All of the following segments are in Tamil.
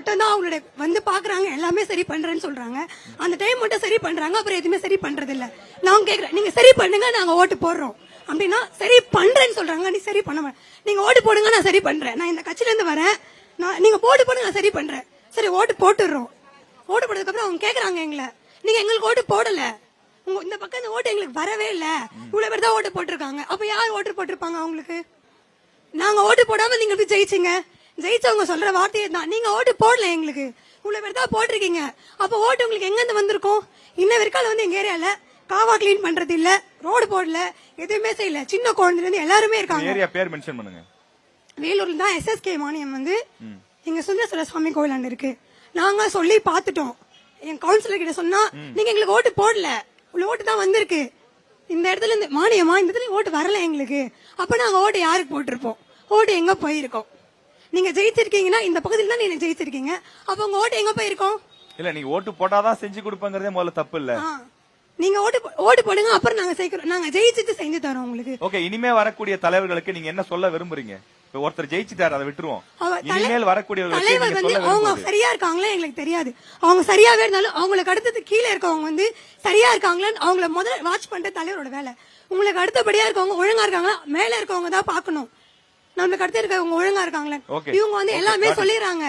மட்டும் தான் அவங்களுடைய வந்து பாக்குறாங்க, எல்லாமே சரி பண்றேன்னு சொல்றாங்க. அந்த டைம் மட்டும் சரி பண்றாங்க, அப்புறம் எதுவுமே சரி பண்றது இல்ல. நான் கேக்குறேன், நீங்க சரி பண்ணுங்க, நாங்க ஓட்டு போடுறோம் அப்படின்னா சரி பண்றேன்னு சொல்றாங்க. நீ சரி பண்ண, நீங்க ஓட்டு போடுங்க, நான் சரி பண்றேன், நான் இந்த கட்சியில இருந்து வரேன், நீங்க போட்டு போடுங்க, நான் சரி பண்றேன். சரி ஓட்டு போட்டுடுறோம். ஓட்டு போட்டதுக்கு அப்புறம் அவங்க கேக்குறாங்க எங்களை, நீங்க எங்களுக்கு ஓட்டு போடல, உங்க இந்த பக்கம் இந்த ஓட்டு எங்களுக்கு வரவே இல்ல, இவ்வளவு பேர் தான் ஓட்டு போட்டிருக்காங்க. அப்ப யார் ஓட்டு போட்டிருப்பாங்க அவங்களுக்கு? நாங்க ஓட்டு போடாம நீங்க எப்படி ஜெயிச்சீங்க? ஜெயிச்சவங்க சொல்ற வார்த்தையே தான், நீங்க ஓட்டு போடல, எங்களுக்கு இவ்வளவு பேர் தான் போட்டிருக்கீங்க. அப்ப ஓட்டு உங்களுக்கு எங்க இருந்து வந்திருக்கும்? இன்ன வரைக்கும் வந்து எங்க ஏரியால காவா கிளீன் பண்றது இல்ல, ரோடு போடல, எதுவுமே செய்யல. சின்ன குழந்தைல இருந்து எல்லாருமே இருக்காங்க. ஏரியா பேர் மென்ஷன் பண்ணுங்க. வேலூர்ல தான் SSK மானியம் வந்து எங்க சுந்தரேஸ்வர சுவாமி கோவில் அங்க இருக்கு. நாங்க சொல்லி பாத்துட்டோம். என் கவுன்சிலர் கிட்ட சொன்னா, நீங்க எங்களுக்கு ஓட்டு போடல, இவ்வளவு ஓட்டு தான் வந்திருக்கு, இந்த இடத்துல இருந்து மானியமா, இந்த இடத்துல ஓட்டு வரல எங்களுக்கு. அப்ப நாங்க ஓட்டு யாருக்கு போட்டிருப்போம்? ஓட்டு எங்க போயிருக்கோம்? நீங்க ஜெயிச்சிருக்கீங்கன்னா இந்த பகுதியில் தான் நீங்க ஜெயிச்சிருக்கீங்க, அப்ப உங்க ஓட்டு எங்க போயிருக்கோம்? இல்ல நீங்க ஓட்டு போட்டாதான் செஞ்சு கொடுப்பங்கிறதே முதல்ல தப்பு இல்ல. நீங்க ஓட்டு போடுங்க, அப்புறம் நாங்க செய்யறோம், நாங்க ஜெயிச்சுட்டு செஞ்சு தரோம் உங்களுக்கு. ஓகே, இனிமே வரக்கூடிய தலைவர்களுக்கு நீங்க என்ன சொல்ல விரும்புறீங்க? ஒருத்தர் ஜெயிச்சுட்டாரு, அதை விட்டுருவோம். இனிமேல் வரக்கூடியவர்களுக்கு தலைவர் வந்து அவங்க சரியா இருக்காங்களா எங்களுக்கு தெரியாது. அவங்க சரியாவே இருந்தாலும் அவங்களுக்கு அடுத்தது கீழே இருக்கவங்க வந்து சரியா இருக்காங்களான்னு அவங்கள முதல்ல வாட்ச் பண்ற தலைவரோட வேலை. உங்களுக்கு அடுத்தபடியா இருக்கவங்க ஒழுங்கா இருக்காங்களா, மேல இருக்கவங்க தான் பாக்கணும். நம்மளுக்கு அடுத்து இருக்கவங்க ஒழுங்கா இருக்காங்களா. இவங்க வந்து எல்லாமே சொல்லிடுறாங்க.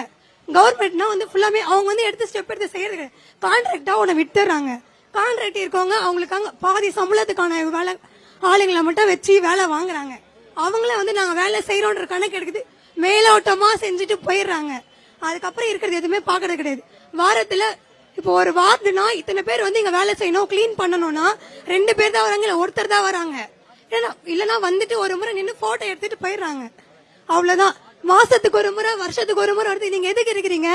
கவர்மெண்ட்னா வந்து ஃபுல்லாமே அவங்க வந்து எடுத்து ஸ்டெப் எடுத்து செய்யறது, கான்ட்ராக்டா உன்னை விட்டுறாங்க. கான்ட்ராக்ட் இருக்கவங்க அவங்களுக்காக பாதி சம்பளத்துக்கான வேலை ஆளுங்களை மட்டும் வச்சு வேலை வாங்குறாங்க. அவங்கள வந்து நாங்க வேலை செய்யறோன்ற கணக்கு எடுக்குது, மேலோட்டமா செஞ்சுட்டு போயிடுறாங்க. அதுக்கப்புறம் இருக்கிறது எதுவுமே பாக்குறது கிடையாது. வாரத்துல இப்போ ஒரு வார்டுனா இத்தனை பேர் வந்து இங்க வேலை செய்யணும், கிளீன் பண்ணணும்னா 2 பேர் தான் வராங்க, இல்ல ஒருத்தர் தான் வராங்க. இல்லனா வந்துட்டு ஒரு முறை நின்று போட்டோ எடுத்துட்டு போயிடுறாங்க, அவ்வளவுதான். மாசத்துக்கு ஒரு முறை, வருஷத்துக்கு ஒரு முறை வருது. நீங்க எதுக்கு இருக்கிறீங்க?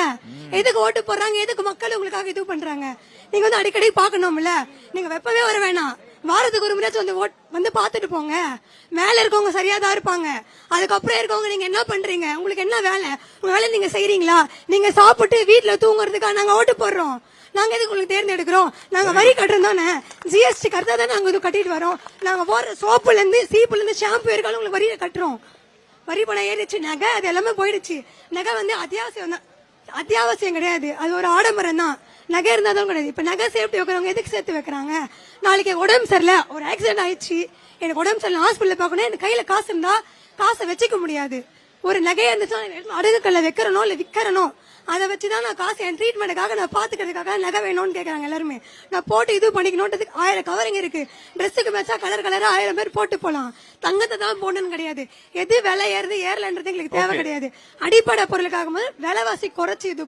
எதுக்கு ஓட்டு போடுறாங்க? எதுக்கு மக்கள் உங்களுக்காக இது பண்றாங்க? நீங்க வந்து அடிக்கடி பாக்கணும்ல. நீங்க வெப்பவே வர வேணாம், வாரத்துக்கு ஒரு முறையாச்சும் வந்து பாத்துட்டு போங்க. மேல இருக்கவங்க சரியா தான் இருப்பாங்க, அதுக்கப்புறம் இருக்கவங்க நீங்க என்ன பண்றீங்க? உங்களுக்கு என்ன வேலை? உங்க வேலை நீங்க செய்யறீங்களா? நீங்க சாப்பிட்டு வீட்டுல தூங்குறதுக்காக நாங்க ஓட்டு போடுறோம். நாங்க எதுக்கு உங்களுக்கு தேர்ந்தெடுக்கிறோம்? நாங்க வரி கட்டுறோம் தானே, GST கட்டா தானே நாங்க இது கட்டிட்டு வரோம். நாங்க போடுற சோப்புல இருந்து சீப்புல இருந்து ஷாம்பு இருக்காலும் உங்களுக்கு வரியை கட்டுறோம். வரி பணம் ஏறிச்சு, நகை அது எல்லாமே போயிடுச்சு. நகை வந்து அத்தியாவசியம் கிடையாது, அது ஒரு ஆடம்பரம் தான். நகை இருந்தாலும் கிடையாது. இப்ப நகை சேர்த்து வைக்கிறவங்க எதுக்கு சேர்த்து வைக்கிறாங்க? நாளைக்கு உடம்பு சரியில்லை, ஒரு ஆக்சிடென்ட் ஆயிடுச்சு, எனக்கு உடம்பு சரியில்லை, ஹாஸ்பிட்டல் பார்க்கணும், எனக்கு கையில காசு இருந்தா காசை வச்சுக்க முடியாது. ஒரு நகையா இருந்துச்சுன்னா அடகுக்கல்ல வைக்கிறனோ இல்ல விக்கிறனோ, அதை வச்சுதான் நான் காசு என் ட்ரீட்மெண்ட்டுக்காக நான் பாத்துக்கிறதுக்காக நகை வேணும்னு கேக்குறாங்க எல்லாருமே. நான் போட்டு இது பண்ணிக்கணும்ன்றதுக்கு 1000 கவரிங் இருக்கு. ட்ரெஸ்ஸுக்கு மேட்சா கலர் கலரா 1000 பேர் போட்டு போலாம். தங்கத்தை தான் போடணும்னு கிடையாது. எது விலை ஏறுது ஏறலன்றது எங்களுக்கு தேவை கிடையாது. அடிப்படை பொருளுக்காக விலைவாசி குறைச்சு இது